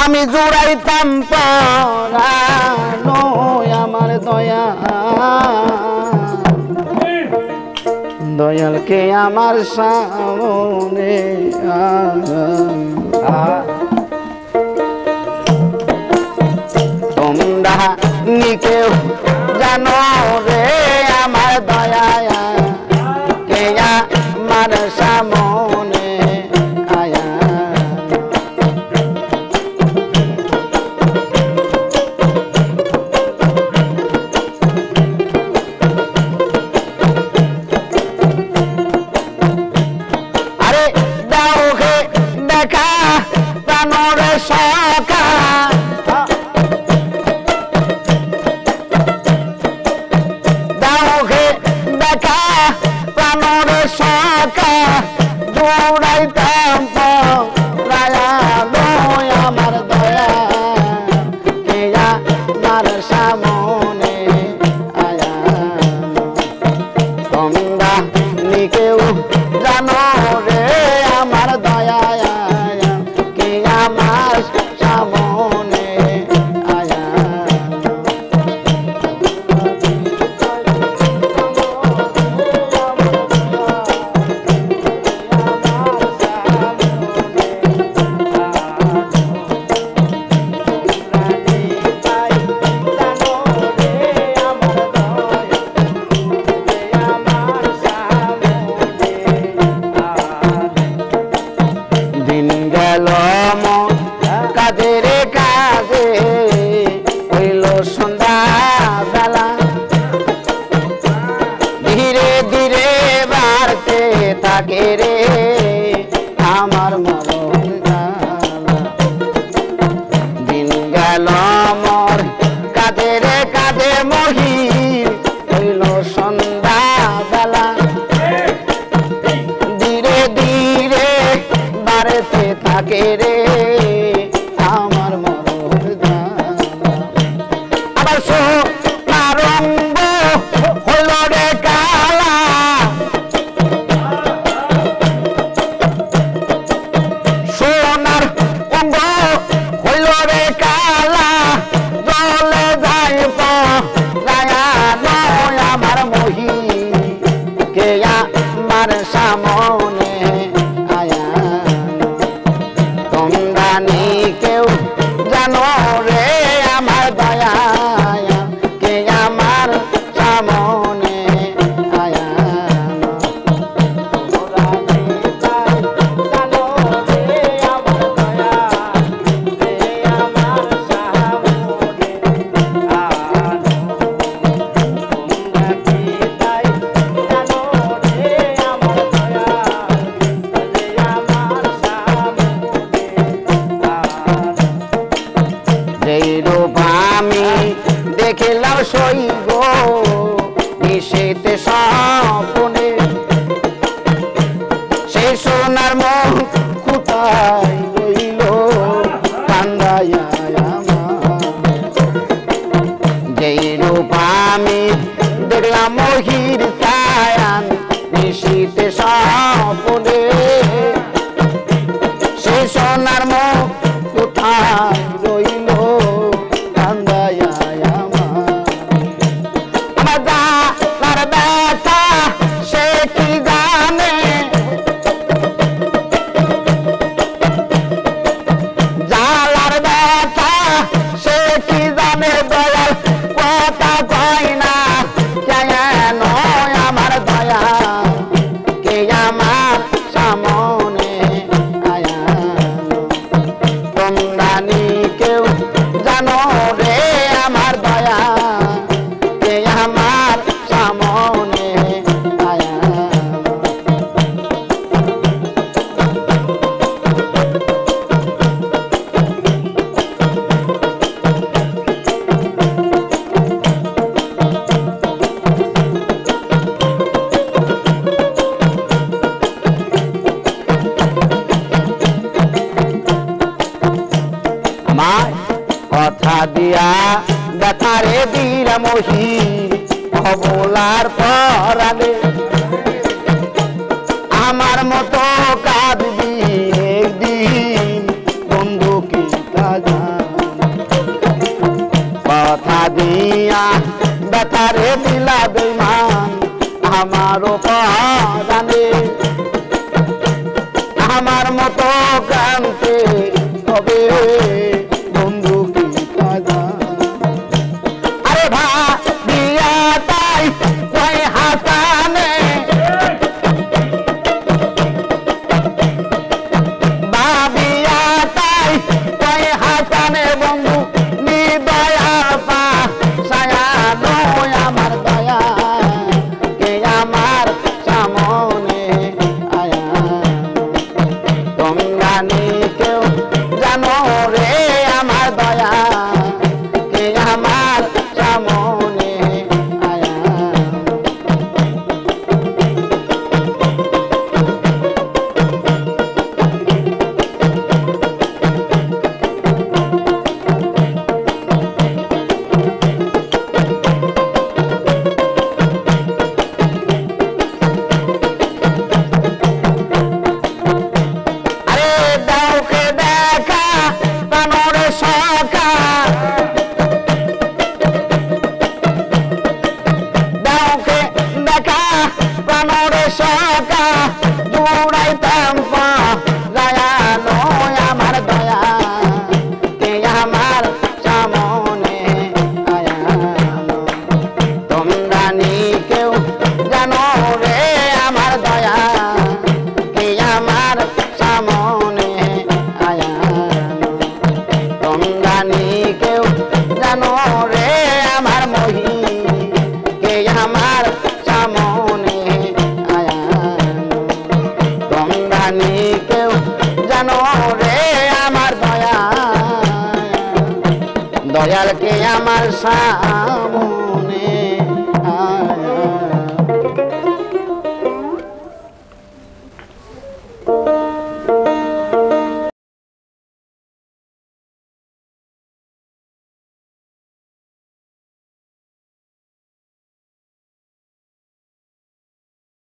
আমি জুড়াইতাম পরানো আমার দয়া দয়ালকে আমার সামনে তোমরা নিকেও জানো রে আমার দয়া কে আমার সামনে আয়া আরে দাও হে দেখা প্রাণর সখা সকা দৌড়াইতাম পরানো আমার দয়া কে আমার সামনে আয়া তোমরা নিকেও জানো রে আমার দয়া কে আমার সামনে আয়া কাজের কাজে হইল সন্ধ্যা বেলা ধীরে ধীরে বাড়তে থাকে রে আমার মরণ দিন গেল মোর কাজের কাজে মহির হইল সন্ধ্যা বেলা ধীরে ধীরে বাড়তে থাকে রে আমার মরণ আবার সোনারঙ্গ হইল রে কালা সোনার অঙ্গ হইল রে কালা জলে যাই নয় আমার মহি কে আমার সামনে আয়া তোমরা কেউ জানো রে আমার দয়া কে আমার সামনে আয়া জানো রে আমার দয়া কে আমার সামনে তোমরা কি তাই জানো রে আমার দয়া কে আমার সামনে যেই রূপ আমি দেখিলাম সইব নিশীতে স্বপ্নে সেই সোনার মুখ কোথায় রইল কান্দাইয়া যেই রূপ আমি দেখলাম মহির ছায়ান নিশীতে স্বপ্নে সেই সোনার মুখ কোথায় রইল কান্দাইয়া আমার জানার ব্যথা সে কি জানে জালার ব্যথা সে কি জানে দয়াল কথা কয় না কেন আমার দয়া কে আমার সামনে আয়া তোমরা কেউ জানো রে আমার দয়া কে আমার সামনে আয়া কথা দিয়া দেখারে দিলা মহি অবলার পরালে আমার মতো কাঁদবি একদিন বন্ধু কি কাজ রূপদানে আমার মতো কান্তে হবে বন্ধু কি কাজা আরে ভাবিয়া তাই কয় হাসানে ভাবিয়া তাই কয় হাসানে বন্ধু নিদয়া পা সায়া নয় আমার দয়া কে আমার সামনে আয়া তোমরা নি কেউ জানো রে আমার দয়া কে আমার সামনে আয়া আরে দাওকে দেখা প্রাণর সখা দাওকে দেখা প্রাণর সখা জুড়াইতাম পা দয়া নয় আমার দয়া কে আমার সামনে আয়া তোমরা নি কেউ জানো রে আমার দয়া কে আমার সামনে আয়া তোমরা নি কেউ জানো রে আমার মহি কে আমার সামনে আয়া তোমরা নি কেউ জানো রে আমার দয়া দয়াল কে আমার সামনে